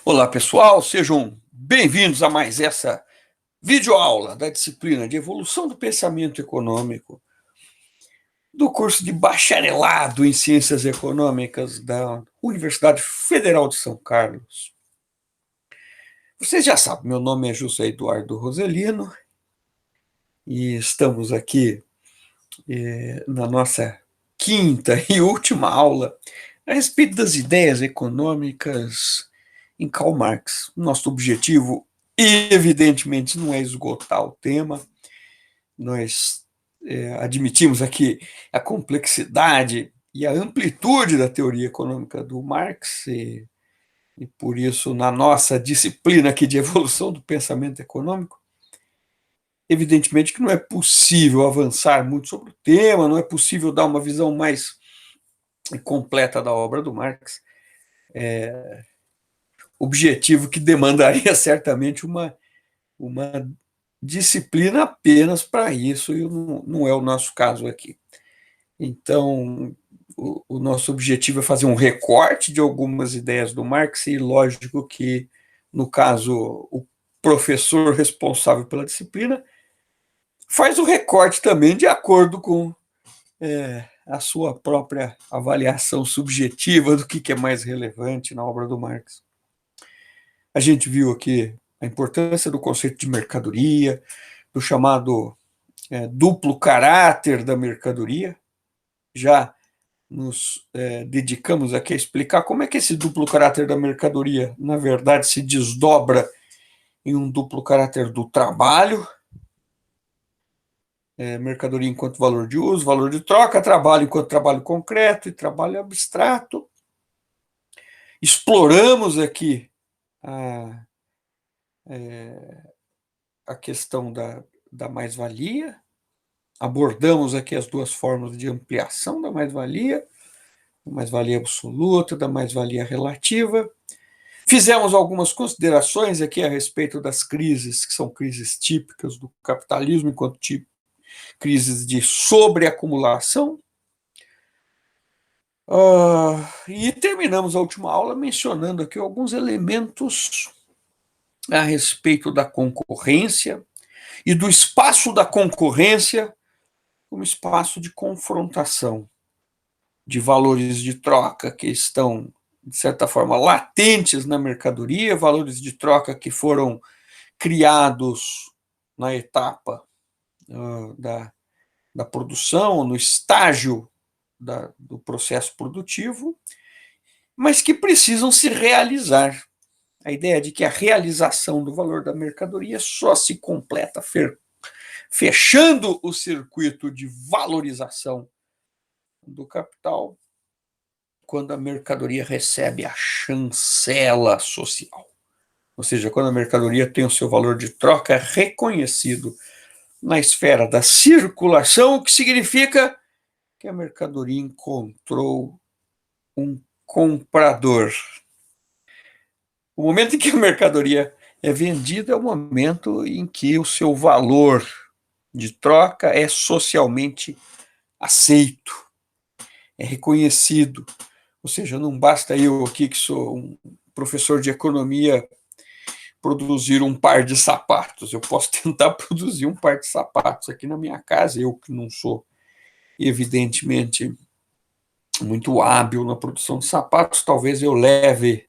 Olá, pessoal, sejam bem-vindos a mais essa videoaula da disciplina de Evolução do Pensamento Econômico do curso de Bacharelado em Ciências Econômicas da Universidade Federal de São Carlos. Vocês já sabem, meu nome é José Eduardo Roselino e estamos aqui na nossa quinta e última aula a respeito das ideias econômicas em Karl Marx. Nosso objetivo, evidentemente, não é esgotar o tema. Nós admitimos aqui a complexidade e a amplitude da teoria econômica do Marx, e por isso, na nossa disciplina aqui de evolução do pensamento econômico, evidentemente que não é possível avançar muito sobre o tema, não é possível dar uma visão mais completa da obra do Marx, objetivo que demandaria certamente uma disciplina apenas para isso, e não é o nosso caso aqui. Então, o nosso objetivo é fazer um recorte de algumas ideias do Marx, e lógico que, no caso, o professor responsável pela disciplina faz o recorte também de acordo com a sua própria avaliação subjetiva do que é mais relevante na obra do Marx. A gente viu aqui a importância do conceito de mercadoria, do chamado duplo caráter da mercadoria. Já nos dedicamos aqui a explicar como é que esse duplo caráter da mercadoria, na verdade, se desdobra em um duplo caráter do trabalho, mercadoria enquanto valor de uso, valor de troca, trabalho enquanto trabalho concreto e trabalho abstrato. Exploramos aqui a questão da mais-valia, abordamos aqui as duas formas de ampliação da mais-valia absoluta, da mais-valia relativa. Fizemos algumas considerações aqui a respeito das crises, que são crises típicas do capitalismo, enquanto crises de sobreacumulação. E terminamos a última aula mencionando aqui alguns elementos a respeito da concorrência e do espaço da concorrência como espaço de confrontação de valores de troca que estão, de certa forma, latentes na mercadoria, valores de troca que foram criados na etapa da produção, no estágio do processo produtivo, mas que precisam se realizar. A ideia de que a realização do valor da mercadoria só se completa fechando o circuito de valorização do capital quando a mercadoria recebe a chancela social. Ou seja, quando a mercadoria tem o seu valor de troca reconhecido na esfera da circulação, o que significa que a mercadoria encontrou um comprador. O momento em que a mercadoria é vendida é o momento em que o seu valor de troca é socialmente aceito, é reconhecido. Ou seja, não basta eu aqui, que sou um professor de economia, produzir um par de sapatos. Eu posso tentar produzir um par de sapatos aqui na minha casa, eu que não sou, evidentemente, muito hábil na produção de sapatos, talvez eu leve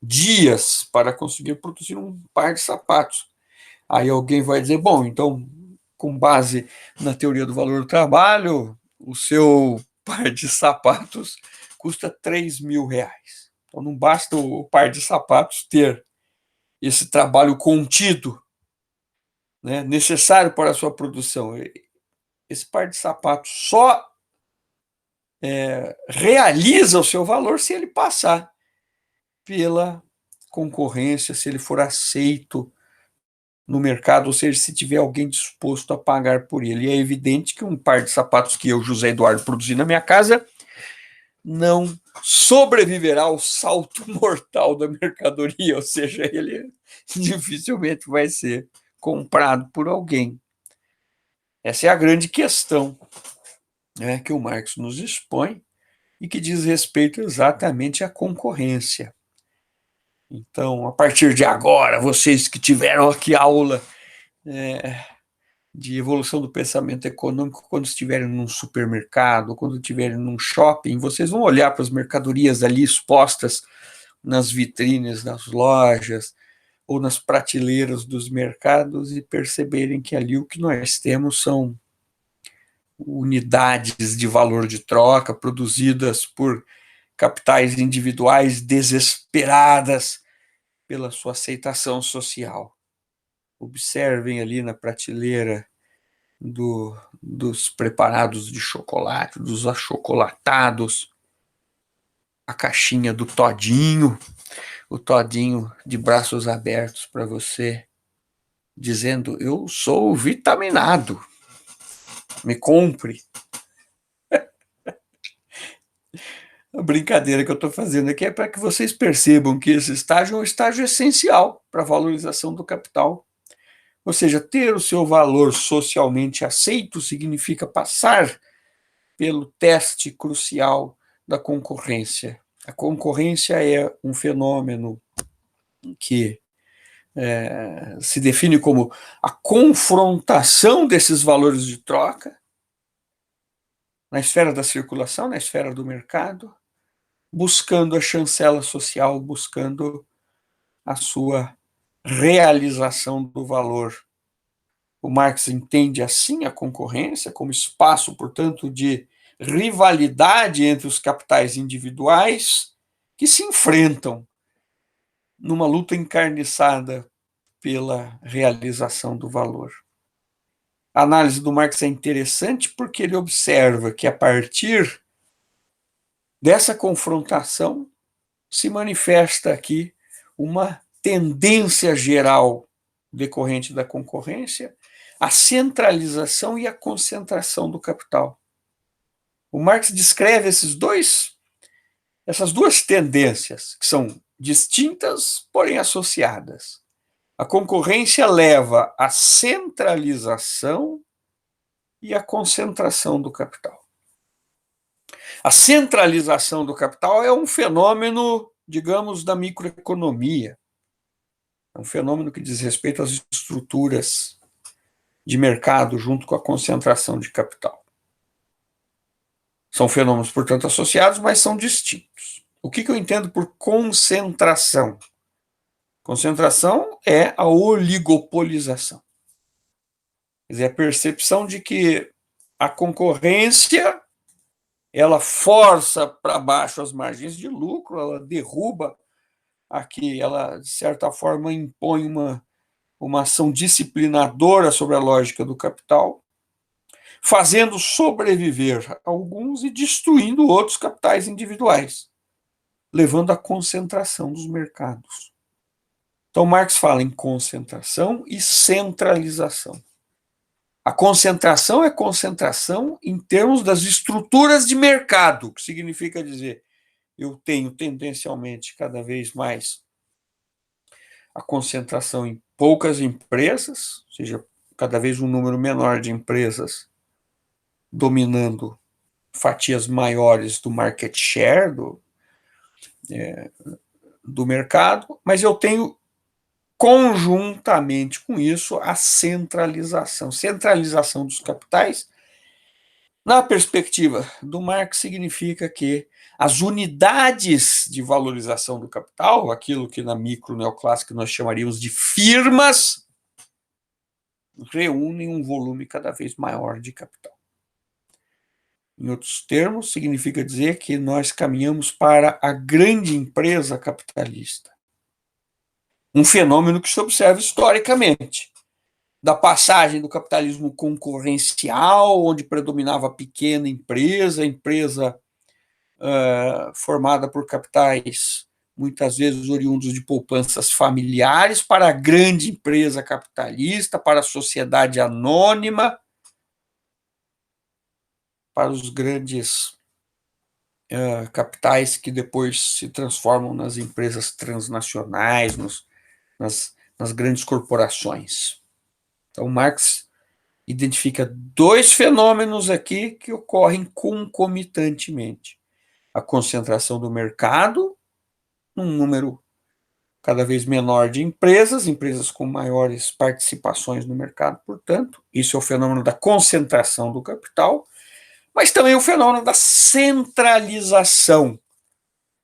dias para conseguir produzir um par de sapatos. Aí alguém vai dizer, bom, então, com base na teoria do valor do trabalho, o seu par de sapatos custa R$ 3.000. Então não basta o par de sapatos ter esse trabalho contido, né, necessário para a sua produção. Esse par de sapatos só realiza o seu valor se ele passar pela concorrência, se ele for aceito no mercado, ou seja, se tiver alguém disposto a pagar por ele. E é evidente que um par de sapatos que eu, José Eduardo, produzi na minha casa não sobreviverá ao salto mortal da mercadoria, ou seja, ele dificilmente vai ser comprado por alguém. Essa é a grande questão, né, que o Marx nos expõe e que diz respeito exatamente à concorrência. Então, a partir de agora, vocês que tiveram aqui aula de evolução do pensamento econômico, quando estiverem num supermercado, quando estiverem num shopping, vocês vão olhar para as mercadorias ali expostas nas vitrines das lojas ou nas prateleiras dos mercados e perceberem que ali o que nós temos são unidades de valor de troca produzidas por capitais individuais desesperadas pela sua aceitação social. Observem ali na prateleira dos preparados de chocolate, dos achocolatados, a caixinha do todinho, o todinho de braços abertos para você, dizendo: eu sou vitaminado, me compre. A brincadeira que eu estou fazendo aqui é para que vocês percebam que esse estágio é um estágio essencial para a valorização do capital. Ou seja, ter o seu valor socialmente aceito significa passar pelo teste crucial da concorrência. A concorrência é um fenômeno que se define como a confrontação desses valores de troca na esfera da circulação, na esfera do mercado, buscando a chancela social, buscando a sua realização do valor. O Marx entende assim a concorrência como espaço, portanto, de rivalidade entre os capitais individuais que se enfrentam numa luta encarniçada pela realização do valor. A análise do Marx é interessante porque ele observa que, a partir dessa confrontação, se manifesta aqui uma tendência geral decorrente da concorrência, a centralização e a concentração do capital. O Marx descreve essas duas tendências, que são distintas, porém associadas. A concorrência leva à centralização e à concentração do capital. A centralização do capital é um fenômeno, digamos, da microeconomia. É um fenômeno que diz respeito às estruturas de mercado junto com a concentração de capital. São fenômenos, portanto, associados, mas são distintos. O que eu entendo por concentração? Concentração é a oligopolização. Quer dizer, a percepção de que a concorrência ela força para baixo as margens de lucro, ela derruba aqui, ela, de certa forma, impõe uma ação disciplinadora sobre a lógica do capital, fazendo sobreviver alguns e destruindo outros capitais individuais, levando à concentração dos mercados. Então, Marx fala em concentração e centralização. A concentração é concentração em termos das estruturas de mercado, que significa dizer, eu tenho tendencialmente cada vez mais a concentração em poucas empresas, ou seja, cada vez um número menor de empresas dominando fatias maiores do market share, do mercado, mas eu tenho conjuntamente com isso a centralização dos capitais. Na perspectiva do Marx, significa que as unidades de valorização do capital, aquilo que na micro neoclássica nós chamaríamos de firmas, reúnem um volume cada vez maior de capital. Em outros termos, significa dizer que nós caminhamos para a grande empresa capitalista. Um fenômeno que se observa historicamente. Da passagem do capitalismo concorrencial, onde predominava a pequena empresa, formada por capitais, muitas vezes oriundos de poupanças familiares, para a grande empresa capitalista, para a sociedade anônima, para os grandes capitais que depois se transformam nas empresas transnacionais, nas grandes corporações. Então, Marx identifica dois fenômenos aqui que ocorrem concomitantemente. A concentração do mercado, num número cada vez menor de empresas com maiores participações no mercado, portanto, isso é o fenômeno da concentração do capital, mas também o fenômeno da centralização,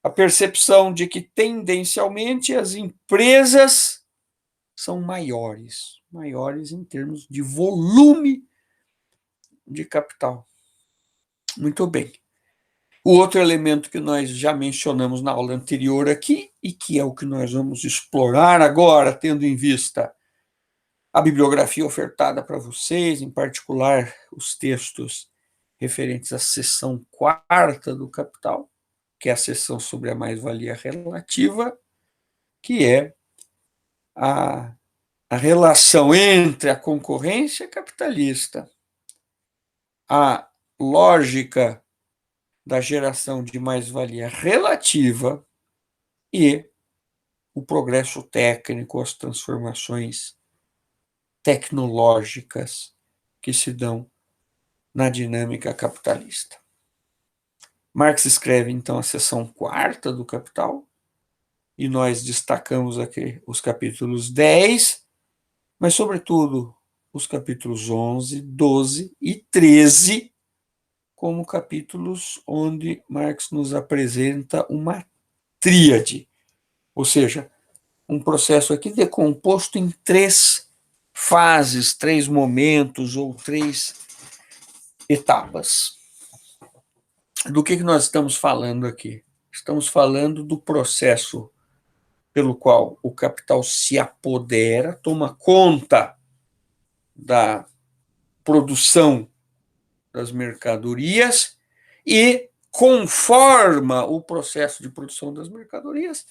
a percepção de que, tendencialmente, as empresas são maiores em termos de volume de capital. Muito bem. O outro elemento que nós já mencionamos na aula anterior aqui, e que é o que nós vamos explorar agora, tendo em vista a bibliografia ofertada para vocês, em particular os textos referentes à seção 4ª do Capital, que é a seção sobre a mais-valia relativa, que é a relação entre a concorrência capitalista, a lógica da geração de mais-valia relativa e o progresso técnico, as transformações tecnológicas que se dão na dinâmica capitalista. Marx escreve, então, a seção 4ª do Capital, e nós destacamos aqui os capítulos 10, mas, sobretudo, os capítulos 11, 12 e 13, como capítulos onde Marx nos apresenta uma tríade, ou seja, um processo aqui decomposto em 3 fases, 3 momentos ou 3 etapas. Do que nós estamos falando aqui? Estamos falando do processo pelo qual o capital se apodera, toma conta da produção das mercadorias e conforma o processo de produção das mercadorias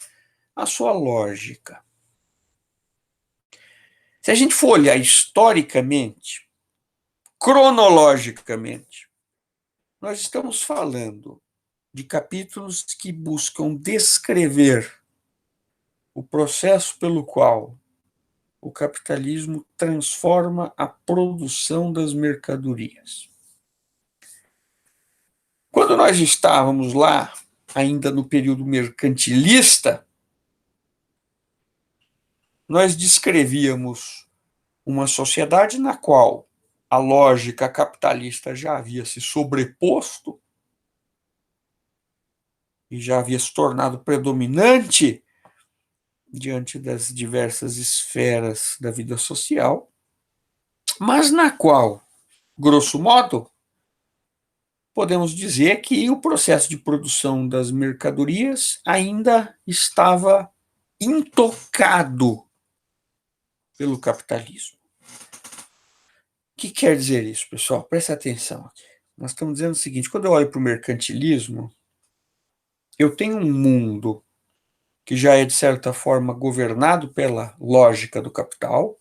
a sua lógica. Se a gente for olhar historicamente, cronologicamente, nós estamos falando de capítulos que buscam descrever o processo pelo qual o capitalismo transforma a produção das mercadorias. Quando nós estávamos lá, ainda no período mercantilista, nós descrevíamos uma sociedade na qual a lógica capitalista já havia se sobreposto e já havia se tornado predominante diante das diversas esferas da vida social, mas na qual, grosso modo, podemos dizer que o processo de produção das mercadorias ainda estava intocado pelo capitalismo. O que quer dizer isso, pessoal? Presta atenção aqui. Nós estamos dizendo o seguinte: quando eu olho para o mercantilismo, eu tenho um mundo que já é, de certa forma, governado pela lógica do capital,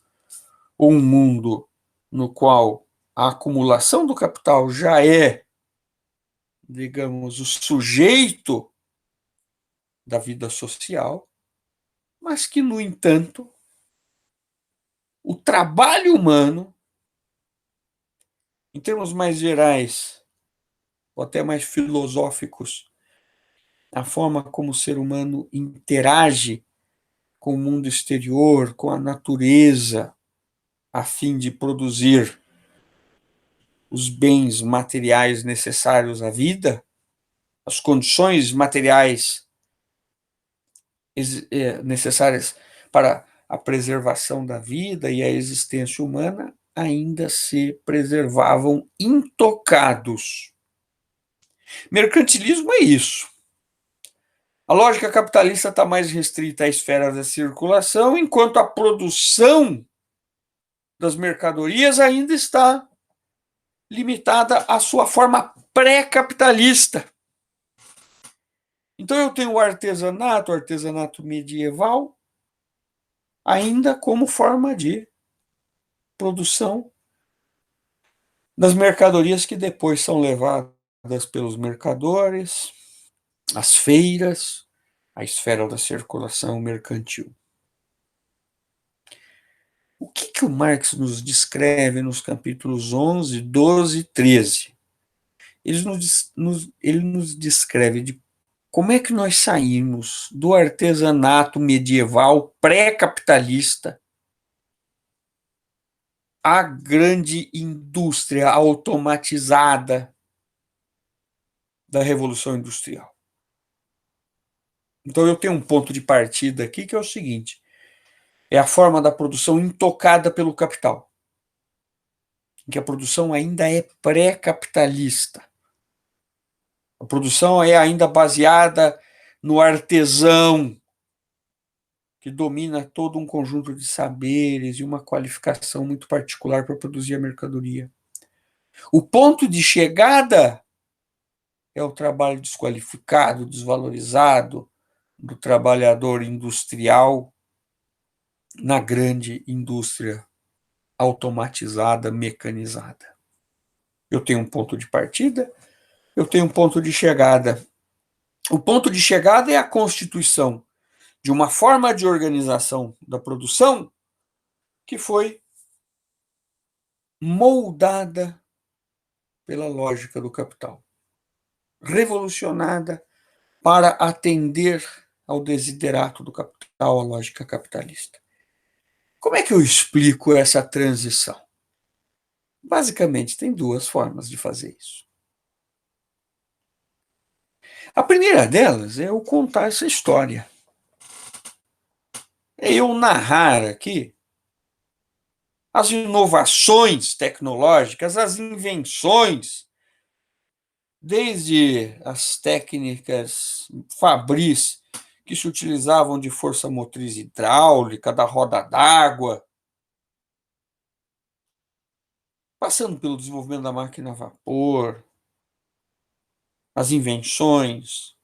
ou um mundo no qual a acumulação do capital já é, digamos, o sujeito da vida social, mas que, no entanto, o trabalho humano, em termos mais gerais, ou até mais filosóficos, a forma como o ser humano interage com o mundo exterior, com a natureza, a fim de produzir os bens materiais necessários à vida, as condições materiais necessárias para a preservação da vida e a existência humana, ainda se preservavam intocados. Mercantilismo é isso. A lógica capitalista está mais restrita à esfera da circulação, enquanto a produção das mercadorias ainda está limitada à sua forma pré-capitalista. Então eu tenho o artesanato medieval, ainda como forma de produção das mercadorias que depois são levadas pelos mercadores, as feiras, a esfera da circulação mercantil. O que o Marx nos descreve nos capítulos 11, 12 e 13? Ele nos descreve como é que nós saímos do artesanato medieval pré-capitalista à grande indústria automatizada da Revolução Industrial? Então, eu tenho um ponto de partida aqui que é o seguinte: é a forma da produção intocada pelo capital, em que a produção ainda é pré-capitalista. A produção é ainda baseada no artesão, que domina todo um conjunto de saberes e uma qualificação muito particular para produzir a mercadoria. O ponto de chegada é o trabalho desqualificado, desvalorizado do trabalhador industrial na grande indústria automatizada, mecanizada. Eu tenho um ponto de partida, eu tenho um ponto de chegada. O ponto de chegada é a constituição de uma forma de organização da produção que foi moldada pela lógica do capital, revolucionada para atender ao desiderato do capital, à lógica capitalista. Como é que eu explico essa transição? Basicamente, tem duas formas de fazer isso. A primeira delas é eu contar essa história. É eu narrar aqui as inovações tecnológicas, as invenções, desde as técnicas fabris que se utilizavam de força motriz hidráulica, da roda d'água, passando pelo desenvolvimento da máquina a vapor, as invenções,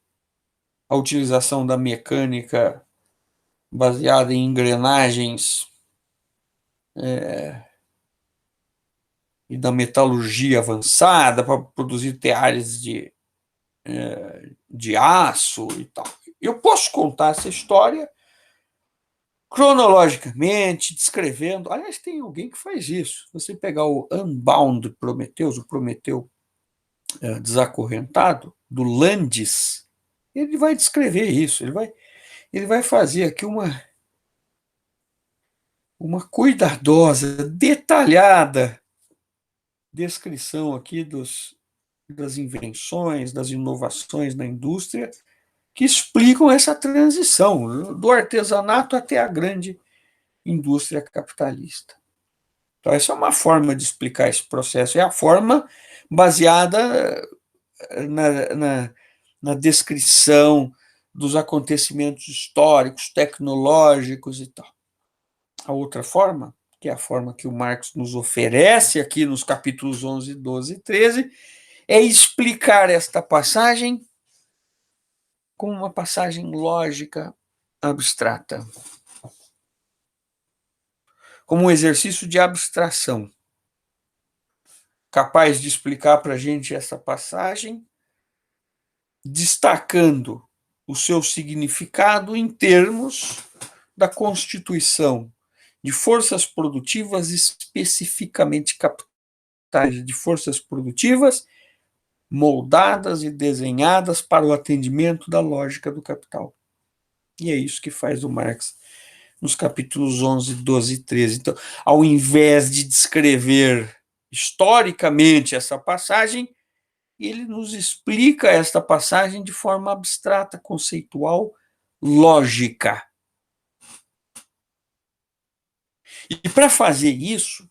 a utilização da mecânica baseada em engrenagens e da metalurgia avançada para produzir teares de aço e tal. Eu posso contar essa história cronologicamente, descrevendo. Aliás, tem alguém que faz isso. Você pegar o Unbound Prometheus, o Prometeu desacorrentado, do Landis, ele vai descrever isso, ele vai fazer aqui uma cuidadosa, detalhada descrição aqui das invenções, das inovações na indústria que explicam essa transição do artesanato até a grande indústria capitalista. Então, essa é uma forma de explicar esse processo, é a forma baseada na descrição dos acontecimentos históricos, tecnológicos e tal. A outra forma, que é a forma que o Marx nos oferece aqui nos capítulos 11, 12 e 13, é explicar esta passagem como uma passagem lógica abstrata, como um exercício de abstração, capaz de explicar para a gente essa passagem, destacando o seu significado em termos da constituição de forças produtivas especificamente capitais, de forças produtivas moldadas e desenhadas para o atendimento da lógica do capital. E é isso que faz o Marx nos capítulos 11, 12 e 13. Então, ao invés de descrever historicamente essa passagem, ele nos explica esta passagem de forma abstrata, conceitual, lógica. E para fazer isso,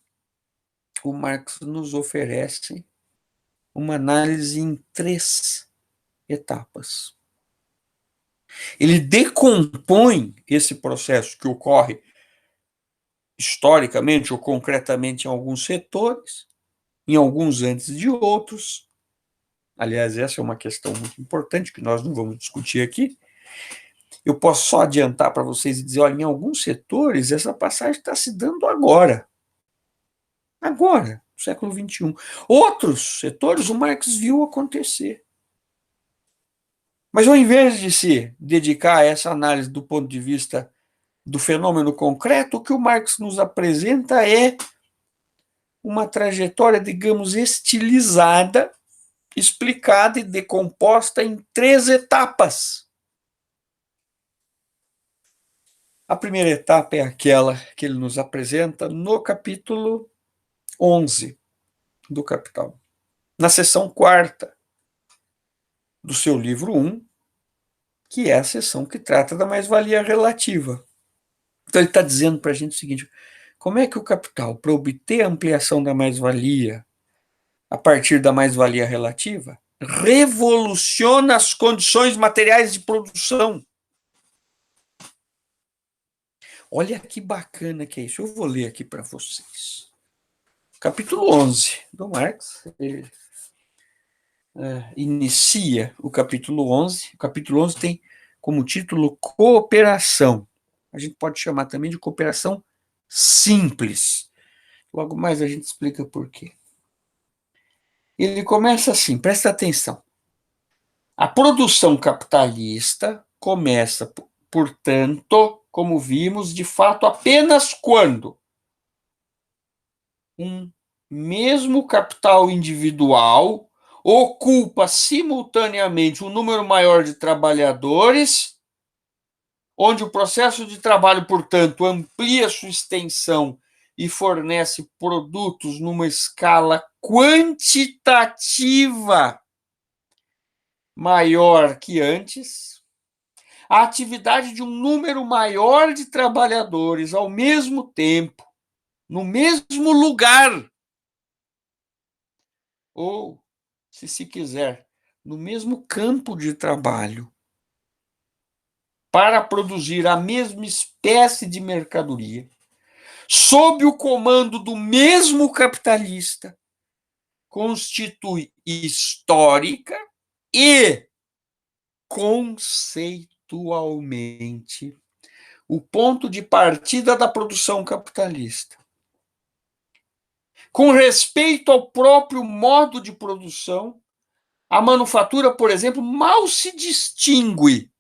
o Marx nos oferece uma análise em 3 etapas. Ele decompõe esse processo que ocorre historicamente ou concretamente em alguns setores, em alguns antes de outros. Aliás, essa é uma questão muito importante que nós não vamos discutir aqui. Eu posso só adiantar para vocês e dizer, olha, em alguns setores essa passagem está se dando agora. Agora, no século XXI. Outros setores o Marx viu acontecer. Mas ao invés de se dedicar a essa análise do ponto de vista do fenômeno concreto, o que o Marx nos apresenta é uma trajetória, digamos, estilizada explicada e decomposta em 3 etapas. A primeira etapa é aquela que ele nos apresenta no capítulo 11 do Capital, na seção 4ª do seu livro 1, que é a seção que trata da mais-valia relativa. Então ele está dizendo para a gente o seguinte: como é que o capital, para obter a ampliação da mais-valia a partir da mais-valia relativa, revoluciona as condições materiais de produção? Olha que bacana que é isso. Eu vou ler aqui para vocês. Capítulo 11 do Marx, ele inicia o capítulo 11. O capítulo 11 tem como título Cooperação. A gente pode chamar também de cooperação simples. Logo mais a gente explica por quê. Ele começa assim, presta atenção. A produção capitalista começa, portanto, como vimos, de fato, apenas quando um mesmo capital individual ocupa simultaneamente um número maior de trabalhadores, onde o processo de trabalho, portanto, amplia sua extensão e fornece produtos numa escala quantitativa maior que antes, a atividade de um número maior de trabalhadores ao mesmo tempo, no mesmo lugar, ou, se quiser, no mesmo campo de trabalho, para produzir a mesma espécie de mercadoria, sob o comando do mesmo capitalista, constitui histórica e conceitualmente o ponto de partida da produção capitalista. Com respeito ao próprio modo de produção, a manufatura, por exemplo, mal se distingue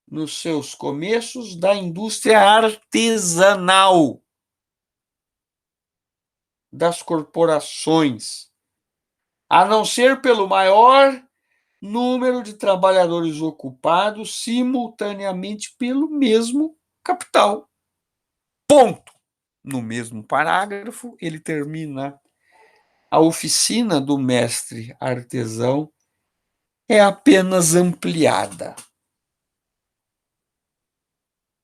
nos seus começos da indústria artesanal das corporações, a não ser pelo maior número de trabalhadores ocupados simultaneamente pelo mesmo capital. Ponto. No mesmo parágrafo, ele termina: a oficina do mestre artesão é apenas ampliada.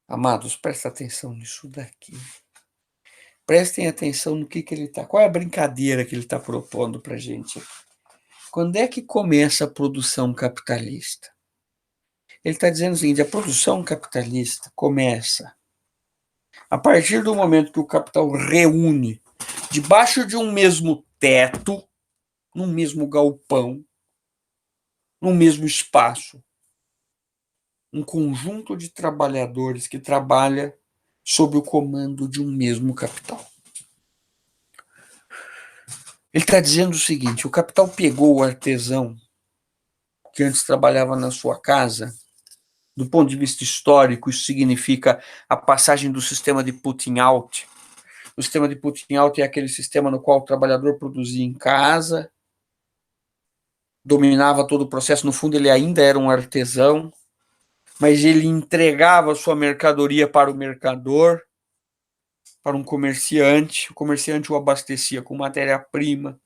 Amados, prestem atenção nisso daqui. Prestem atenção no que ele está. Qual é a brincadeira que ele está propondo para a gente? Quando é que começa a produção capitalista? Ele está dizendo o seguinte: a produção capitalista começa a partir do momento que o capital reúne, debaixo de um mesmo teto, num mesmo galpão, num mesmo espaço, um conjunto de trabalhadores que trabalha sob o comando de um mesmo capital. Ele está dizendo o seguinte: o capital pegou o artesão que antes trabalhava na sua casa. Do ponto de vista histórico, isso significa a passagem do sistema de putting out. O sistema de putting out é aquele sistema no qual o trabalhador produzia em casa, dominava todo o processo. No fundo, ele ainda era um artesão, mas ele entregava sua mercadoria para o mercador, para um comerciante. O comerciante o abastecia com matéria-prima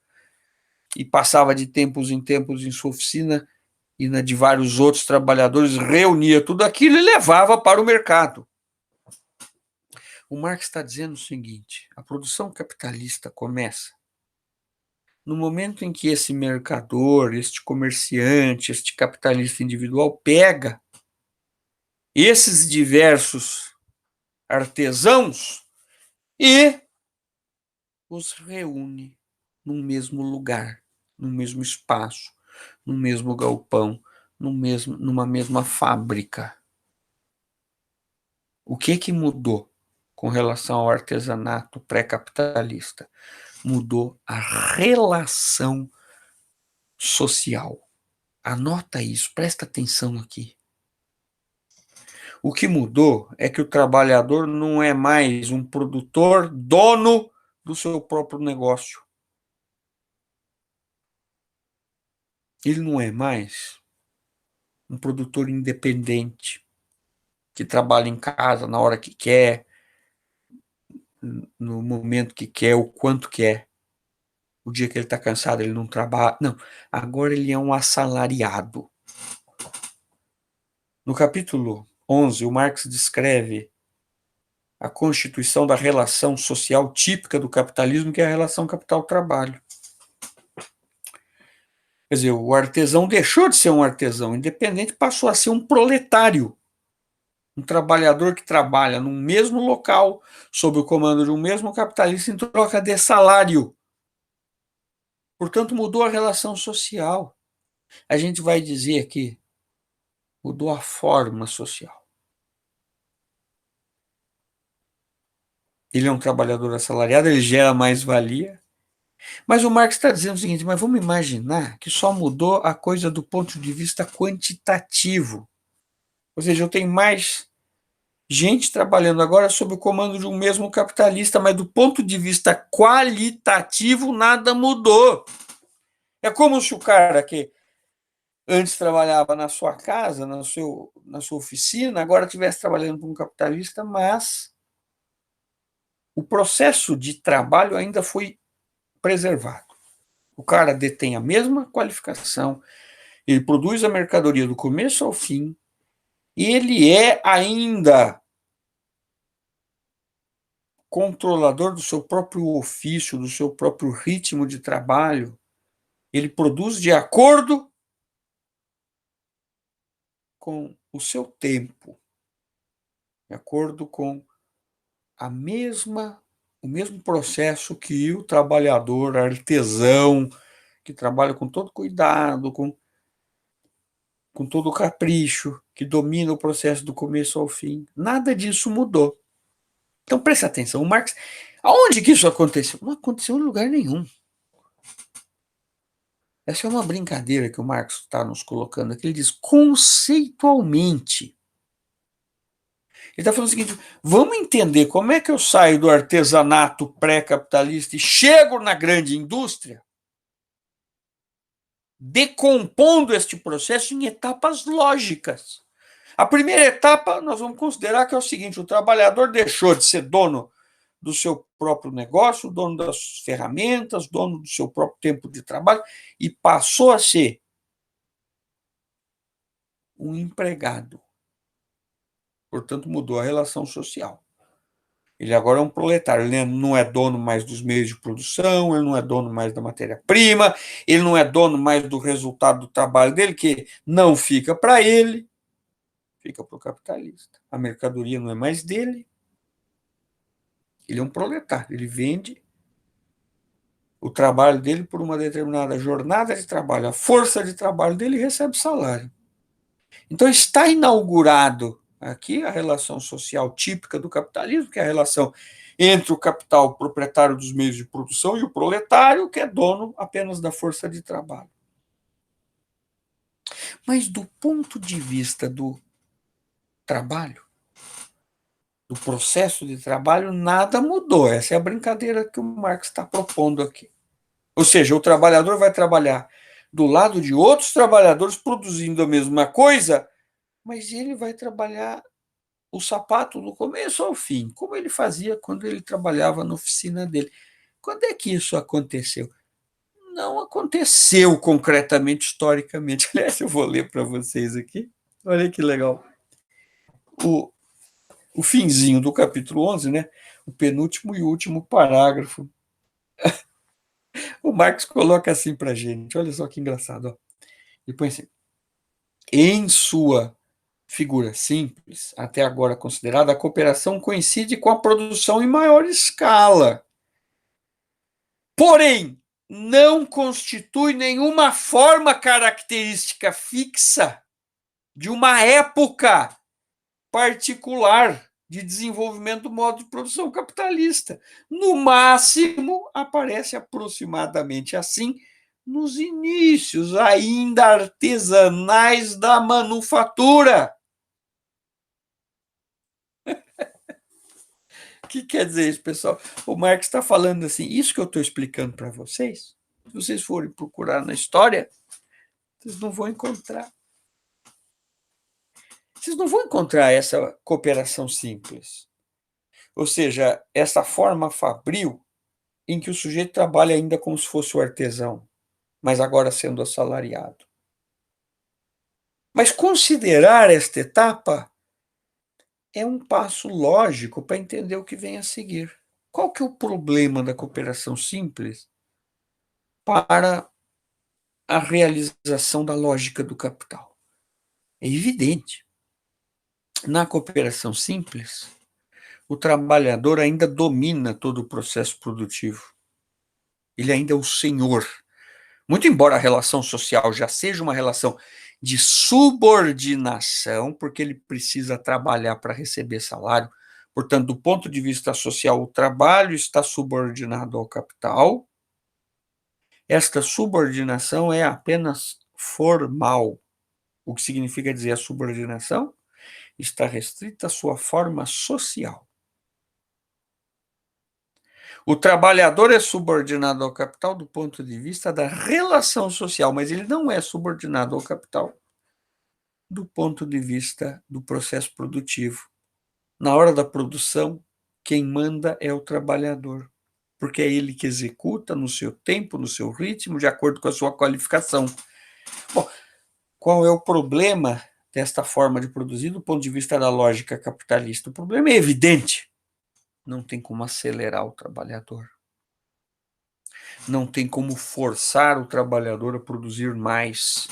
e passava de tempos em tempos em sua oficina e na de vários outros trabalhadores, reunia tudo aquilo e levava para o mercado. O Marx está dizendo o seguinte: a produção capitalista começa no momento em que esse mercador, este comerciante, este capitalista individual pega esses diversos artesãos e os reúne num mesmo lugar, num mesmo espaço, num mesmo galpão, numa mesma fábrica. O que mudou com relação ao artesanato pré-capitalista? Mudou a relação social. Anota isso, presta atenção aqui. O que mudou é que o trabalhador não é mais um produtor dono do seu próprio negócio. ele não é mais um produtor independente, que trabalha em casa na hora que quer, no momento que quer, o quanto quer. O dia que ele está cansado, ele não trabalha. Não, agora ele é um assalariado. No capítulo 11, o Marx descreve a constituição da relação social típica do capitalismo, que é a relação capital-trabalho. Quer dizer, o artesão deixou de ser um artesão independente, passou a ser um proletário, um trabalhador que trabalha no mesmo local, sob o comando de um mesmo capitalista, em troca de salário. Portanto, mudou a relação social. A gente vai dizer aqui, mudou a forma social. Ele é um trabalhador assalariado, ele gera mais-valia. Mas o Marx está dizendo o seguinte, mas vamos imaginar que só mudou a coisa do ponto de vista quantitativo. Ou seja, eu tenho mais gente trabalhando agora sob o comando de um mesmo capitalista, mas do ponto de vista qualitativo nada mudou. É como se o cara que antes trabalhava na sua casa, na sua oficina, agora estivesse trabalhando para um capitalista, mas o processo de trabalho ainda foi preservado. O cara detém a mesma qualificação, ele produz a mercadoria do começo ao fim, e ele é ainda controlador do seu próprio ofício, do seu próprio ritmo de trabalho. Ele produz de acordo com o seu tempo, de acordo com o mesmo processo que o trabalhador artesão, que trabalha com todo cuidado, com todo capricho, que domina o processo do começo ao fim. Nada disso mudou. Então preste atenção, o Marx, aonde que isso aconteceu? Não aconteceu em lugar nenhum. Essa é uma brincadeira que o Marx está nos colocando aqui. Ele diz conceitualmente. Ele está falando o seguinte: vamos entender como é que eu saio do artesanato pré-capitalista e chego na grande indústria, decompondo este processo em etapas lógicas. A primeira etapa nós vamos considerar que é o seguinte: o trabalhador deixou de ser dono do seu próprio negócio, dono das ferramentas, dono do seu próprio tempo de trabalho, e passou a ser um empregado. Portanto, mudou a relação social. Ele agora é um proletário, ele não é dono mais dos meios de produção, ele não é dono mais da matéria-prima, ele não é dono mais do resultado do trabalho dele, que não fica para ele, fica para o capitalista. A mercadoria não é mais dele, ele é um proletário, ele vende o trabalho dele por uma determinada jornada de trabalho, a força de trabalho dele recebe salário. Então está inaugurado aqui a relação social típica do capitalismo, que é a relação entre o capital proprietário dos meios de produção e o proletário, que é dono apenas da força de trabalho. Mas do ponto de vista do trabalho, do processo de trabalho, nada mudou. Essa é a brincadeira que o Marx está propondo aqui. Ou seja, o trabalhador vai trabalhar do lado de outros trabalhadores produzindo a mesma coisa, mas ele vai trabalhar o sapato do começo ao fim, como ele fazia quando ele trabalhava na oficina dele. Quando é que isso aconteceu? Não aconteceu concretamente, historicamente. Aliás, eu vou ler para vocês aqui. Olha que legal. O, o finzinho do capítulo 11, né? O penúltimo e último parágrafo. O Marx coloca assim para a gente. Olha só que engraçado. Ó. Ele põe assim: em sua figura simples, até agora considerada, a cooperação coincide com a produção em maior escala. Porém, não constitui nenhuma forma característica fixa de uma época particular de desenvolvimento do modo de produção capitalista. No máximo, aparece aproximadamente assim nos inícios ainda artesanais da manufatura. O que quer dizer isso, pessoal? O Marx está falando assim, isso que eu estou explicando para vocês, se vocês forem procurar na história, Vocês não vão encontrar. Vocês não vão encontrar essa cooperação simples. Ou seja, essa forma fabril em que o sujeito trabalha ainda como se fosse o artesão, mas agora sendo assalariado. Mas considerar esta etapa é um passo lógico para entender o que vem a seguir. Qual que é o problema da cooperação simples para a realização da lógica do capital? É evidente. Na cooperação simples, o trabalhador ainda domina todo o processo produtivo. Ele ainda é o senhor. Muito embora a relação social já seja uma relação de subordinação, porque ele precisa trabalhar para receber salário, portanto, do ponto de vista social, o trabalho está subordinado ao capital. Esta subordinação é apenas formal. O que significa dizer a subordinação? Está restrita à sua forma social. O trabalhador é subordinado ao capital do ponto de vista da relação social, mas ele não é subordinado ao capital do ponto de vista do processo produtivo. Na hora da produção, quem manda é o trabalhador, porque é ele que executa no seu tempo, no seu ritmo, de acordo com a sua qualificação. Bom, qual é o problema desta forma de produzir do ponto de vista da lógica capitalista? O problema é evidente. Não tem como acelerar o trabalhador. Não tem como forçar o trabalhador a produzir mais.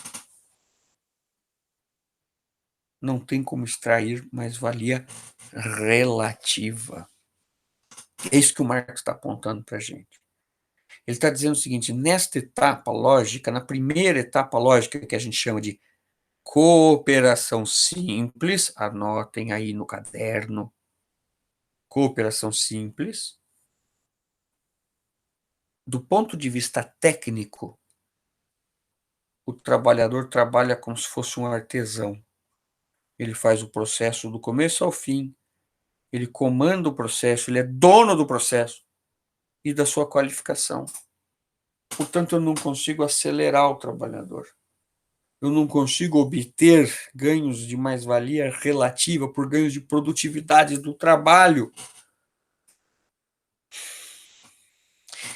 Não tem como extrair mais-valia relativa. É isso que o Marx está apontando para a gente. Ele está dizendo o seguinte: nesta etapa lógica, na primeira etapa lógica, que a gente chama de cooperação simples, anotem aí no caderno, cooperação simples, do ponto de vista técnico, o trabalhador trabalha como se fosse um artesão. Ele faz o processo do começo ao fim, ele comanda o processo, ele é dono do processo e da sua qualificação. Portanto, eu não consigo acelerar o trabalhador. Eu não consigo obter ganhos de mais-valia relativa por ganhos de produtividade do trabalho.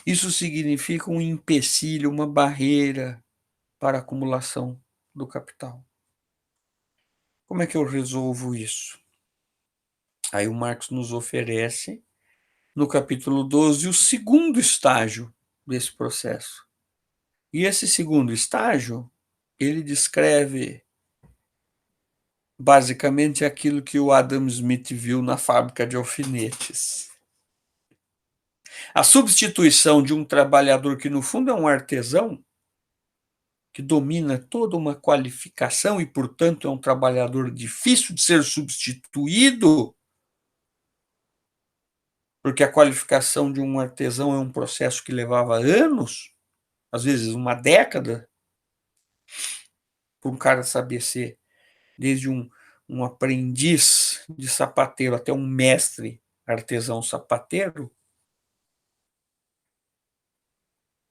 Isso significa um empecilho, uma barreira para a acumulação do capital. Como é que eu resolvo isso? Aí o Marx nos oferece, no capítulo 12, o segundo estágio desse processo. E esse segundo estágio, ele descreve basicamente aquilo que o Adam Smith viu na fábrica de alfinetes. A substituição de um trabalhador que, no fundo, é um artesão, que domina toda uma qualificação e, portanto, é um trabalhador difícil de ser substituído, porque a qualificação de um artesão é um processo que levava anos, às vezes uma década, para um cara saber ser desde um aprendiz de sapateiro até um mestre artesão sapateiro.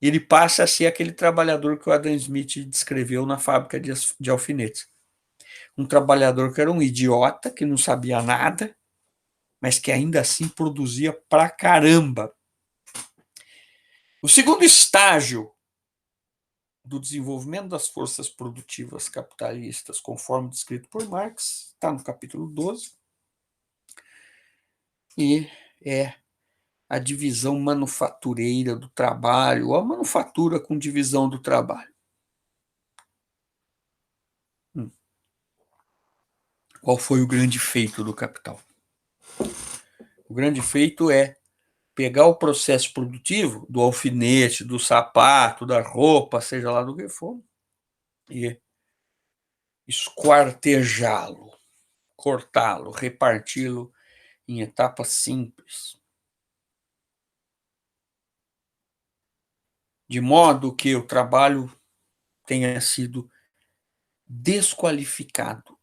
Ele passa a ser aquele trabalhador que o Adam Smith descreveu na fábrica de alfinetes. Um trabalhador que era um idiota, que não sabia nada, mas que ainda assim produzia pra caramba. O segundo estágio do desenvolvimento das forças produtivas capitalistas, conforme descrito por Marx, está no capítulo 12, e é a divisão manufatureira do trabalho, ou a manufatura com divisão do trabalho. Qual foi o grande feito do capital? O grande feito é pegar o processo produtivo do alfinete, do sapato, da roupa, seja lá do que for, e esquartejá-lo, cortá-lo, reparti-lo em etapas simples, de modo que o trabalho tenha sido desqualificado,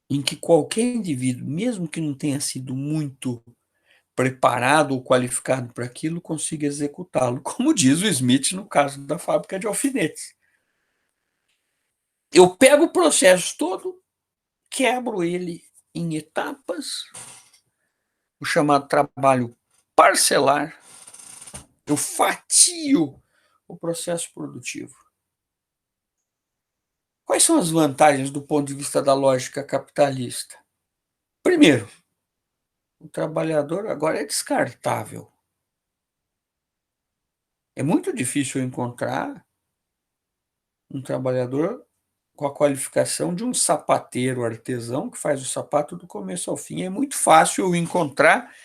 em que qualquer indivíduo, mesmo que não tenha sido muito preparado ou qualificado para aquilo, consiga executá-lo, como diz o Smith no caso da fábrica de alfinetes. eu pego o processo todo, quebro ele em etapas, o chamado trabalho parcelar, eu fatio o processo produtivo. Quais são as vantagens do ponto de vista da lógica capitalista? Primeiro, o trabalhador agora é descartável. É muito difícil encontrar um trabalhador com a qualificação de um sapateiro artesão que faz o sapato do começo ao fim. É muito fácil encontrar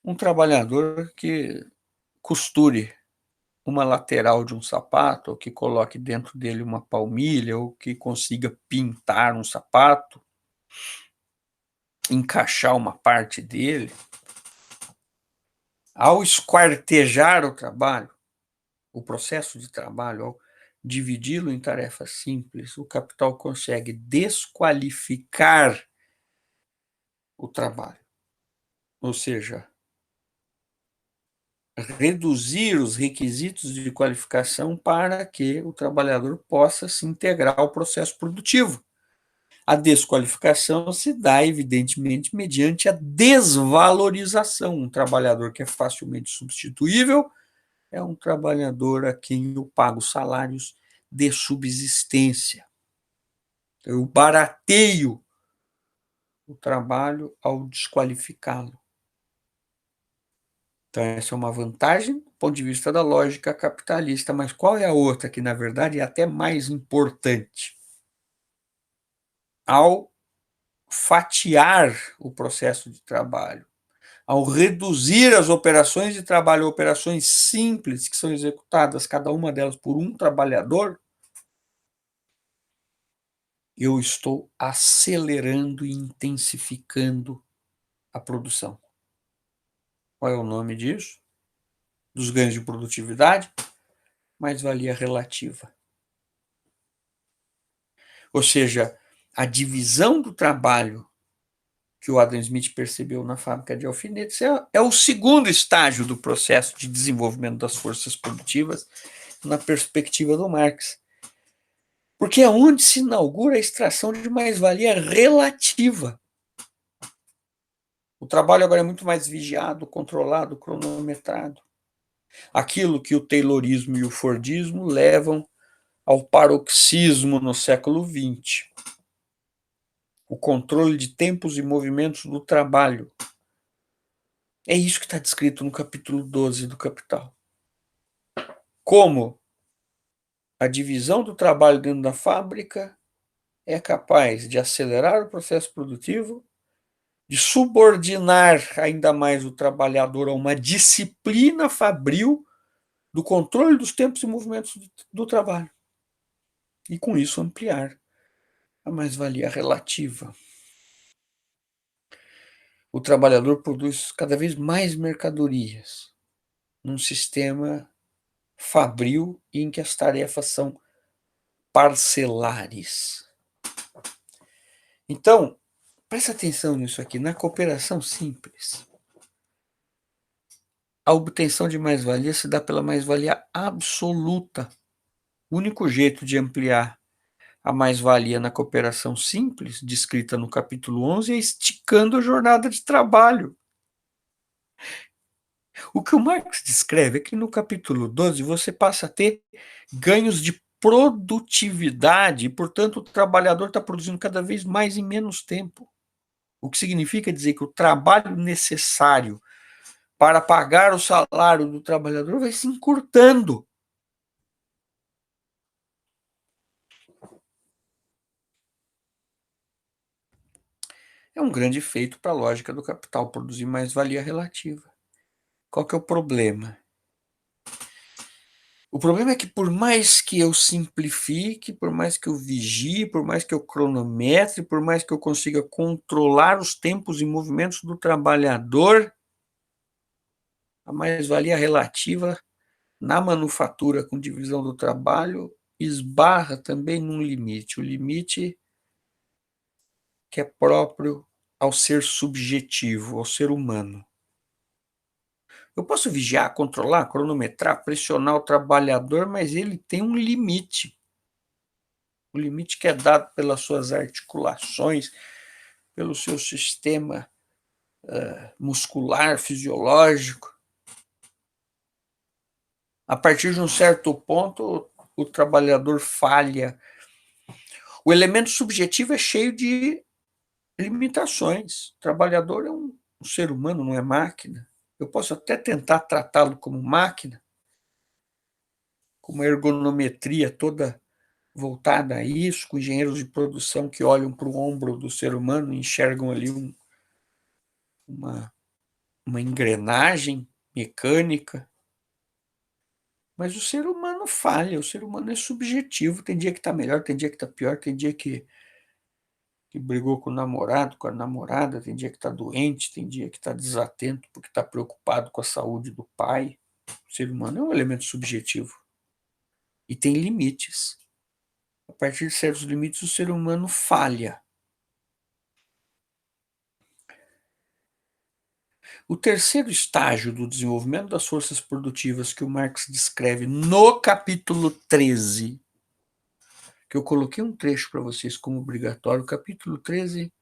um trabalhador que costure uma lateral de um sapato, ou que coloque dentro dele uma palmilha, ou que consiga pintar um sapato, encaixar uma parte dele. Ao esquartejar o trabalho, o processo de trabalho, ao dividi-lo em tarefas simples, o capital consegue desqualificar o trabalho, ou seja, reduzir os requisitos de qualificação para que o trabalhador possa se integrar ao processo produtivo. A desqualificação se dá, evidentemente, mediante a desvalorização. Um trabalhador que é facilmente substituível é um trabalhador a quem eu pago salários de subsistência. Eu barateio o trabalho ao desqualificá-lo. Então, essa é uma vantagem do ponto de vista da lógica capitalista, mas qual é a outra que, na verdade, é até mais importante? Ao fatiar o processo de trabalho, ao reduzir as operações de trabalho a operações simples, que são executadas, cada uma delas por um trabalhador, eu estou acelerando e intensificando a produção. Qual é o nome disso? Dos ganhos de produtividade? Mais-valia relativa. Ou seja, a divisão do trabalho que o Adam Smith percebeu na fábrica de alfinetes é o segundo estágio do processo de desenvolvimento das forças produtivas na perspectiva do Marx. Porque é onde se inaugura a extração de mais-valia relativa. O trabalho agora é muito mais vigiado, controlado, cronometrado. Aquilo que o Taylorismo e o Fordismo levam ao paroxismo no século XX. O controle de tempos e movimentos do trabalho. É isso que está descrito no capítulo 12 do Capital. Como a divisão do trabalho dentro da fábrica é capaz de acelerar o processo produtivo, de subordinar ainda mais o trabalhador a uma disciplina fabril do controle dos tempos e movimentos do trabalho. E com isso ampliar a mais-valia relativa. O trabalhador produz cada vez mais mercadorias num sistema fabril em que as tarefas são parcelares. Então, presta atenção nisso aqui. Na cooperação simples, a obtenção de mais-valia se dá pela mais-valia absoluta. O único jeito de ampliar a mais-valia na cooperação simples, descrita no capítulo 11, é esticando a jornada de trabalho. O que o Marx descreve é que no capítulo 12 você passa a ter ganhos de produtividade, e, portanto, o trabalhador está produzindo cada vez mais em menos tempo. O que significa dizer que o trabalho necessário para pagar o salário do trabalhador vai se encurtando. É um grande efeito para a lógica do capital, produzir mais-valia relativa. Qual que é o problema? O problema é que por mais que eu simplifique, por mais que eu vigie, por mais que eu cronometre, por mais que eu consiga controlar os tempos e movimentos do trabalhador, a mais-valia relativa na manufatura com divisão do trabalho esbarra também num limite, o limite que é próprio ao ser subjetivo, ao ser humano. Eu posso vigiar, controlar, cronometrar, pressionar o trabalhador, mas ele tem um limite. o limite que é dado pelas suas articulações, pelo seu sistema muscular, fisiológico. A partir de um certo ponto, o trabalhador falha. O elemento subjetivo é cheio de limitações. O trabalhador é um ser humano, não é máquina. Eu posso até tentar tratá-lo como máquina, com uma ergonometria toda voltada a isso, com engenheiros de produção que olham para o ombro do ser humano e enxergam ali uma, uma engrenagem mecânica. Mas o ser humano falha, o ser humano é subjetivo. Tem dia que está melhor, tem dia que está pior, tem dia que brigou com o namorado, com a namorada, tem dia que está doente, tem dia que está desatento porque está preocupado com a saúde do pai. O ser humano é um elemento subjetivo e tem limites. A partir de certos limites, o ser humano falha. O terceiro estágio do desenvolvimento das forças produtivas que o Marx descreve no capítulo 13, que eu coloquei um trecho para vocês como obrigatório, o capítulo 13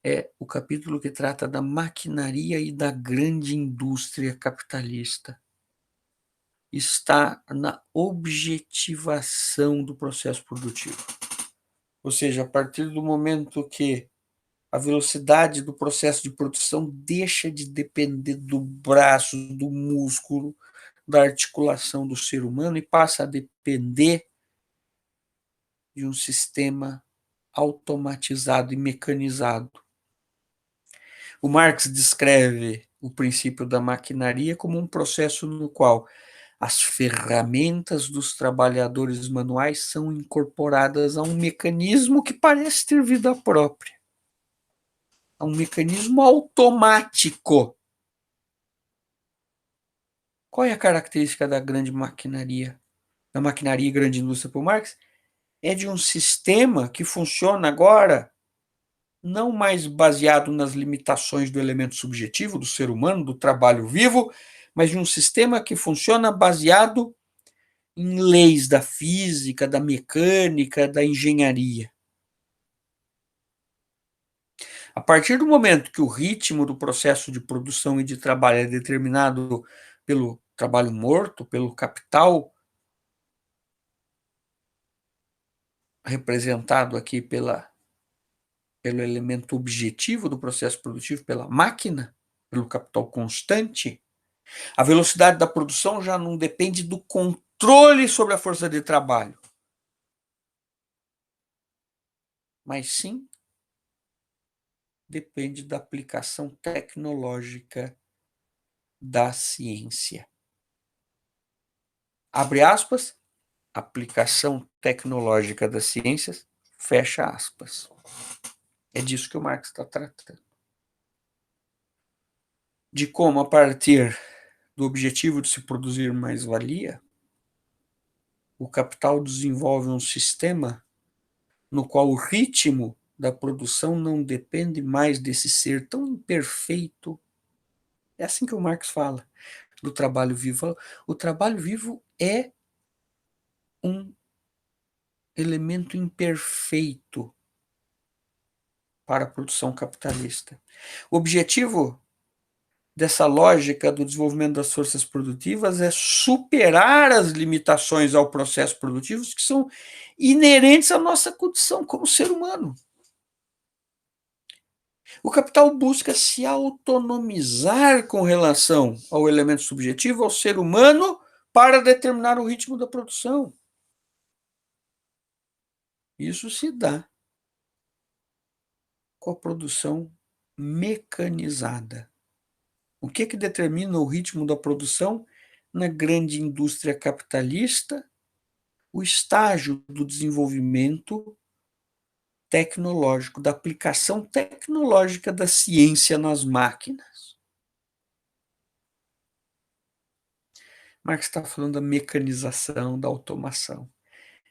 é o capítulo que trata da maquinaria e da grande indústria capitalista. Está na objetivação do processo produtivo. Ou seja, a partir do momento que a velocidade do processo de produção deixa de depender do braço, do músculo, da articulação do ser humano e passa a depender de um sistema automatizado e mecanizado. O Marx descreve o princípio da maquinaria como um processo no qual as ferramentas dos trabalhadores manuais são incorporadas a um mecanismo que parece ter vida própria, a um mecanismo automático. Qual é a característica da grande maquinaria, da maquinaria e grande indústria por Marx? É de um sistema que funciona agora não mais baseado nas limitações do elemento subjetivo do ser humano, do trabalho vivo, mas de um sistema que funciona baseado em leis da física, da mecânica, da engenharia. A partir do momento que o ritmo do processo de produção e de trabalho é determinado pelo trabalho morto, pelo capital, representado aqui pelo elemento objetivo do processo produtivo, pela máquina, pelo capital constante, a velocidade da produção já não depende do controle sobre a força de trabalho, mas sim depende da aplicação tecnológica da ciência. Abre aspas, aplicação tecnológica das ciências, fecha aspas. É disso que o Marx está tratando. De como, a partir do objetivo de se produzir mais-valia, o capital desenvolve um sistema no qual o ritmo da produção não depende mais desse ser tão imperfeito. É assim que o Marx fala do trabalho vivo. O trabalho vivo é um elemento imperfeito para a produção capitalista. O objetivo dessa lógica do desenvolvimento das forças produtivas é superar as limitações ao processo produtivo que são inerentes à nossa condição como ser humano. O capital busca se autonomizar com relação ao elemento subjetivo, ao ser humano, para determinar o ritmo da produção. Isso se dá com a produção mecanizada. O que determina o ritmo da produção na grande indústria capitalista? O estágio do desenvolvimento tecnológico, da aplicação tecnológica da ciência nas máquinas. Marx está falando da mecanização, da automação.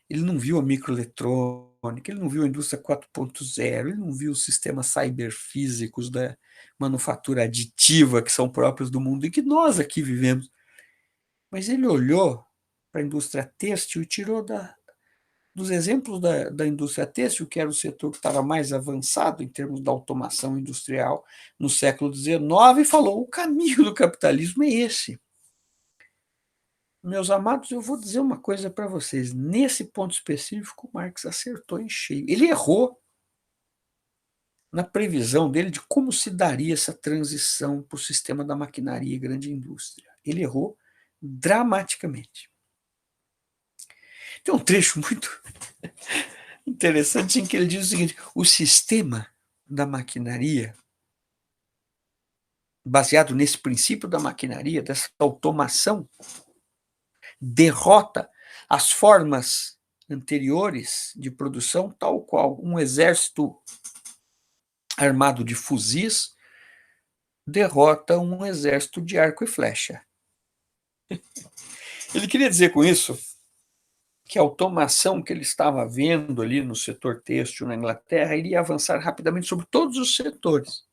Ele não viu a microeletrônica, ele não viu a indústria 4.0, ele não viu os sistemas cyberfísicos da manufatura aditiva que são próprios do mundo e que nós aqui vivemos. Mas ele olhou para a indústria têxtil e tirou dos exemplos da indústria têxtil, que era o setor que estava mais avançado em termos da automação industrial no século XIX, e falou: o caminho do capitalismo é esse. Meus amados, eu vou dizer uma coisa para vocês. Nesse ponto específico, Marx acertou em cheio. Ele errou na previsão dele de como se daria essa transição para o sistema da maquinaria e grande indústria. Ele errou dramaticamente. Tem um trecho muito interessante em que ele diz o seguinte: o sistema da maquinaria, baseado nesse princípio da maquinaria, dessa automação, derrota as formas anteriores de produção, tal qual um exército armado de fuzis derrota um exército de arco e flecha. Ele queria dizer com isso que a automação que ele estava vendo ali no setor têxtil na Inglaterra iria avançar rapidamente sobre todos os setores.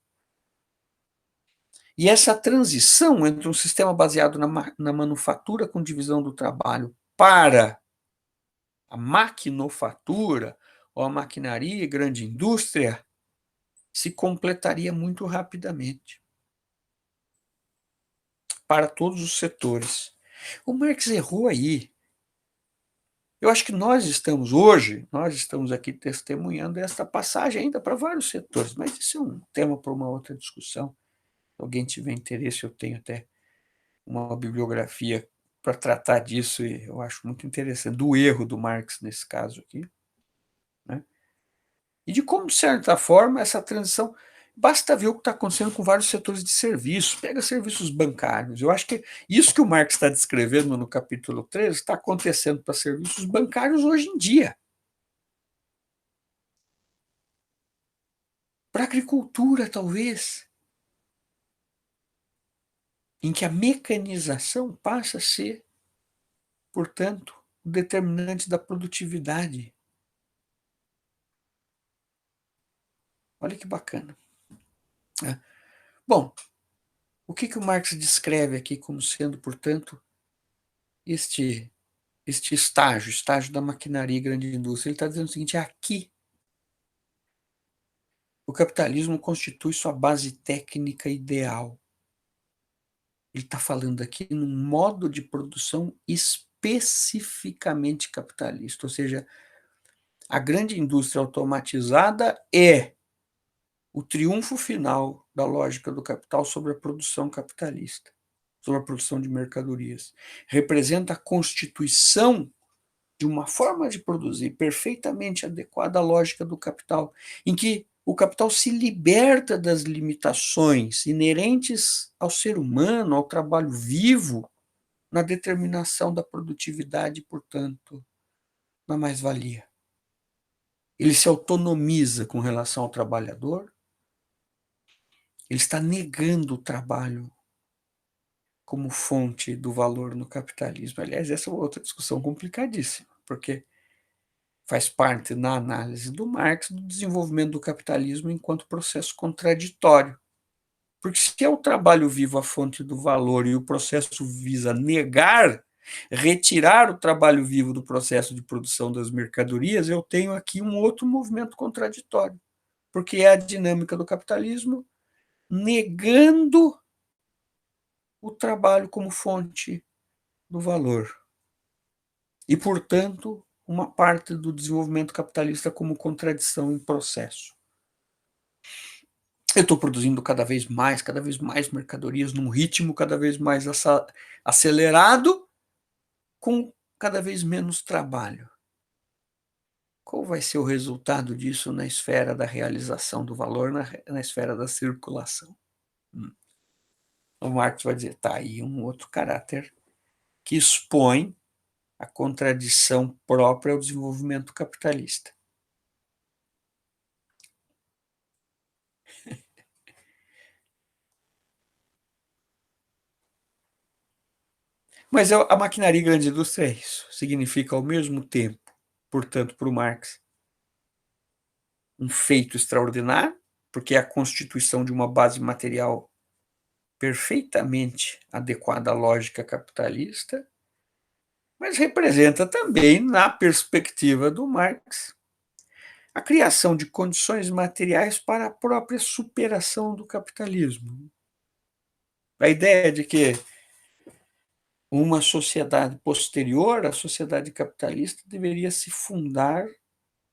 E essa transição entre um sistema baseado na manufatura com divisão do trabalho para a maquinofatura, ou a maquinaria e grande indústria, se completaria muito rapidamente para todos os setores. O Marx errou aí. Eu acho que nós estamos aqui testemunhando esta passagem ainda para vários setores, mas isso é um tema para uma outra discussão. Se alguém tiver interesse, eu tenho até uma bibliografia para tratar disso, e eu acho muito interessante, do erro do Marx nesse caso aqui, né? E de como, de certa forma, essa transição. Basta ver o que está acontecendo com vários setores de serviços. Pega serviços bancários. Eu acho que isso que o Marx está descrevendo no capítulo 13 está acontecendo para serviços bancários hoje em dia. Para a agricultura, talvez, em que a mecanização passa a ser, portanto, o determinante da produtividade. Olha que bacana. Bom, o que o Marx descreve aqui como sendo, portanto, este estágio da maquinaria e grande indústria? Ele está dizendo o seguinte: aqui o capitalismo constitui sua base técnica ideal. Ele está falando aqui num modo de produção especificamente capitalista, ou seja, a grande indústria automatizada é o triunfo final da lógica do capital sobre a produção capitalista, sobre a produção de mercadorias. Representa a constituição de uma forma de produzir perfeitamente adequada à lógica do capital, em que o capital se liberta das limitações inerentes ao ser humano, ao trabalho vivo, na determinação da produtividade e, portanto, na mais-valia. Ele se autonomiza com relação ao trabalhador, ele está negando o trabalho como fonte do valor no capitalismo. Aliás, essa é uma outra discussão complicadíssima, porque faz parte, na análise do Marx, do desenvolvimento do capitalismo enquanto processo contraditório. Porque se é o trabalho vivo a fonte do valor e o processo visa negar, retirar o trabalho vivo do processo de produção das mercadorias, eu tenho aqui um outro movimento contraditório, porque é a dinâmica do capitalismo negando o trabalho como fonte do valor. E, portanto, uma parte do desenvolvimento capitalista como contradição em processo. Eu estou produzindo cada vez mais mercadorias num ritmo cada vez mais acelerado, com cada vez menos trabalho. Qual vai ser o resultado disso na esfera da realização do valor, na esfera da circulação? O Marx vai dizer, tá aí um outro caráter que expõe a contradição própria ao desenvolvimento capitalista. Mas a maquinaria e grande indústria é isso. Significa, ao mesmo tempo, portanto, para o Marx, um feito extraordinário, porque é a constituição de uma base material perfeitamente adequada à lógica capitalista, mas representa também, na perspectiva do Marx, a criação de condições materiais para a própria superação do capitalismo. A ideia de que uma sociedade posterior à sociedade capitalista deveria se fundar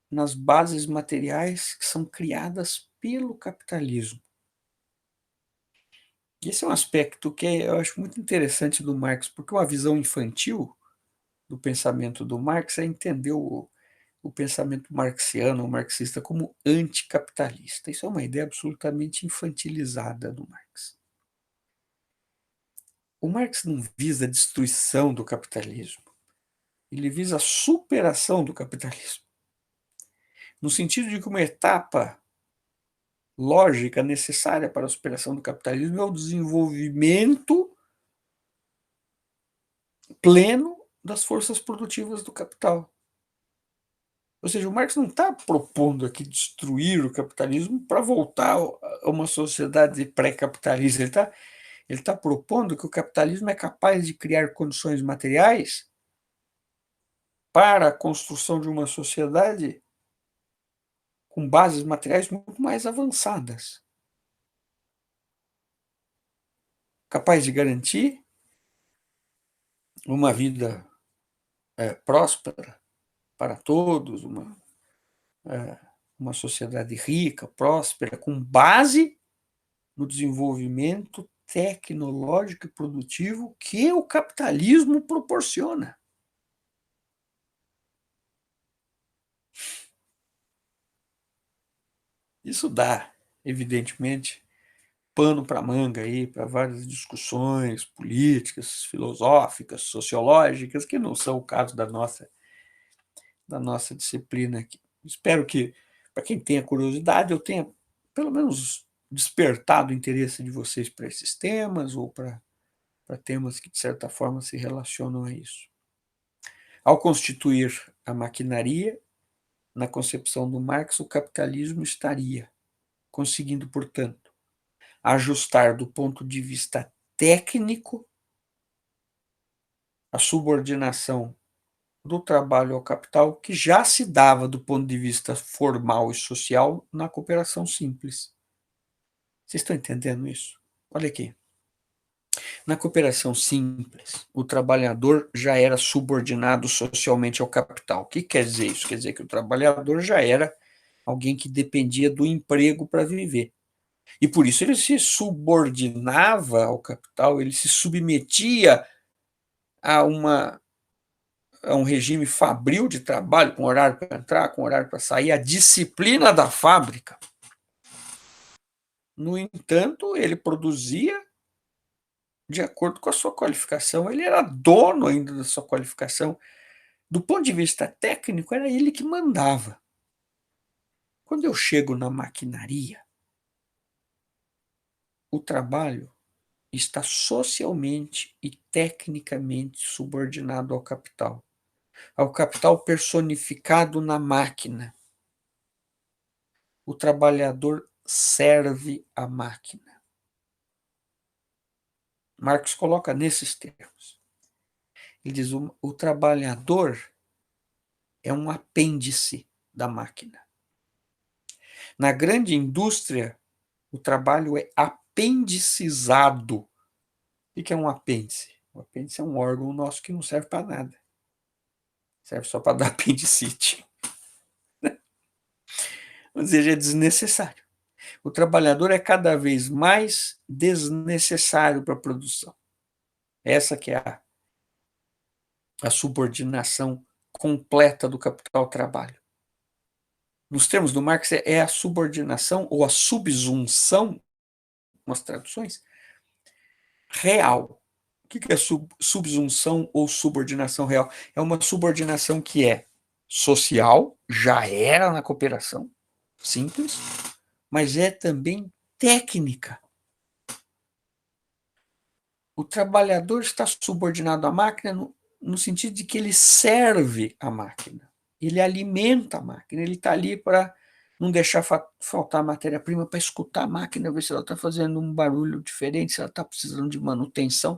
nas bases materiais que são criadas pelo capitalismo. Esse é um aspecto que eu acho muito interessante do Marx, porque uma visão infantil do pensamento do Marx é entender o pensamento marxiano ou marxista como anticapitalista. Isso é uma ideia absolutamente infantilizada do Marx. O Marx não visa a destruição do capitalismo, ele visa a superação do capitalismo, no sentido de que uma etapa lógica necessária para a superação do capitalismo é o desenvolvimento pleno das forças produtivas do capital. Ou seja, o Marx não está propondo aqui destruir o capitalismo para voltar a uma sociedade pré-capitalista. Ele tá propondo que o capitalismo é capaz de criar condições materiais para a construção de uma sociedade com bases materiais muito mais avançadas, capaz de garantir uma vida próspera para todos, uma sociedade rica, próspera, com base no desenvolvimento tecnológico e produtivo que o capitalismo proporciona. Isso dá, evidentemente, pano para manga aí para várias discussões políticas, filosóficas, sociológicas, que não são o caso da nossa disciplina aqui. Espero que, para quem tenha curiosidade, eu tenha pelo menos despertado o interesse de vocês para esses temas ou para temas que, de certa forma, se relacionam a isso. Ao constituir a maquinaria, na concepção do Marx, o capitalismo estaria conseguindo, portanto, ajustar do ponto de vista técnico a subordinação do trabalho ao capital que já se dava do ponto de vista formal e social na cooperação simples. Vocês estão entendendo isso? Olha aqui. Na cooperação simples, o trabalhador já era subordinado socialmente ao capital. O que quer dizer isso? Quer dizer que o trabalhador já era alguém que dependia do emprego para viver. E por isso ele se subordinava ao capital, ele se submetia a, a um regime fabril de trabalho, com horário para entrar, com horário para sair, a disciplina da fábrica. No entanto, ele produzia de acordo com a sua qualificação, ele era dono ainda da sua qualificação. Do ponto de vista técnico, era ele que mandava. Quando eu chego na maquinaria, o trabalho está socialmente e tecnicamente subordinado ao capital personificado na máquina. O trabalhador serve a máquina. Marx coloca nesses termos. Ele diz: o trabalhador é um apêndice da máquina. Na grande indústria, o trabalho é apendicizado. O que é um apêndice? O apêndice é um órgão nosso que não serve para nada. Serve só para dar apendicite. Ou seja, é desnecessário. O trabalhador é cada vez mais desnecessário para a produção. Essa que é a subordinação completa do capital-trabalho. Nos termos do Marx, é a subordinação ou a subsunção, umas traduções, real. O que é subsunção ou subordinação real? É uma subordinação que é social, já era na cooperação simples, mas é também técnica. O trabalhador está subordinado à máquina no sentido de que ele serve a máquina, ele alimenta a máquina, ele está ali para não deixar faltar matéria-prima, para escutar a máquina, ver se ela está fazendo um barulho diferente, se ela está precisando de manutenção.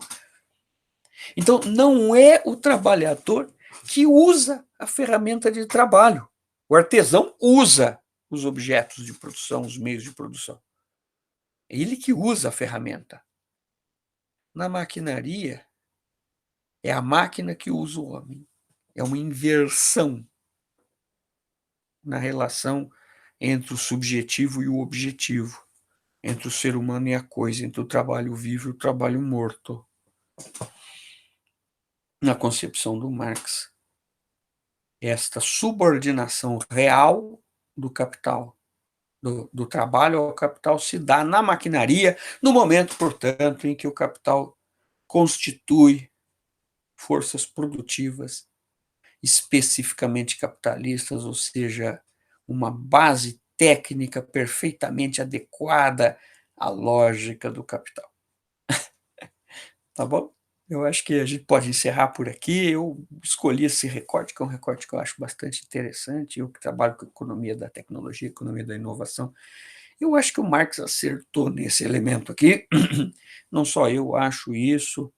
Então, não é o trabalhador que usa a ferramenta de trabalho. O artesão usa os objetos de produção, os meios de produção. É ele que usa a ferramenta. Na maquinaria, é a máquina que usa o homem. É uma inversão na relação entre o subjetivo e o objetivo, entre o ser humano e a coisa, entre o trabalho vivo e o trabalho morto. Na concepção do Marx, esta subordinação real do capital, do trabalho ao capital, se dá na maquinaria, no momento, portanto, em que o capital constitui forças produtivas especificamente capitalistas, ou seja, uma base técnica perfeitamente adequada à lógica do capital. Tá bom? Eu acho que a gente pode encerrar por aqui. Eu escolhi esse recorte, que é um recorte que eu acho bastante interessante. Eu que trabalho com economia da tecnologia, economia da inovação, eu acho que o Marx acertou nesse elemento aqui. Não só eu acho isso,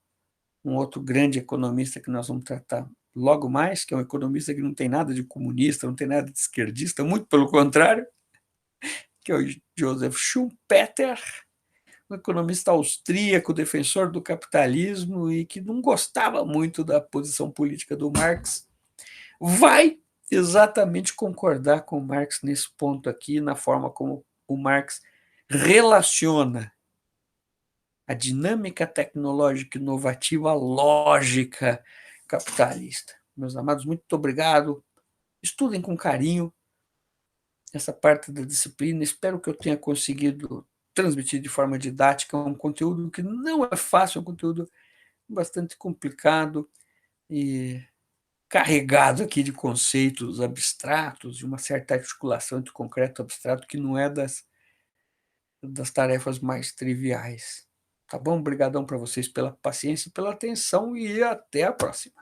um outro grande economista que nós vamos tratar logo mais, que é um economista que não tem nada de comunista, não tem nada de esquerdista, muito pelo contrário, que é o Joseph Schumpeter, um economista austríaco, defensor do capitalismo e que não gostava muito da posição política do Marx, vai exatamente concordar com o Marx nesse ponto aqui, na forma como o Marx relaciona a dinâmica tecnológica inovativa à lógica capitalista. Meus amados, muito obrigado. Estudem com carinho essa parte da disciplina. Espero que eu tenha conseguido transmitir de forma didática um conteúdo que não é fácil, é um conteúdo bastante complicado e carregado aqui de conceitos abstratos, de uma certa articulação entre concreto e abstrato, que não é das tarefas mais triviais. Tá bom? Obrigadão para vocês pela paciência e pela atenção e até a próxima.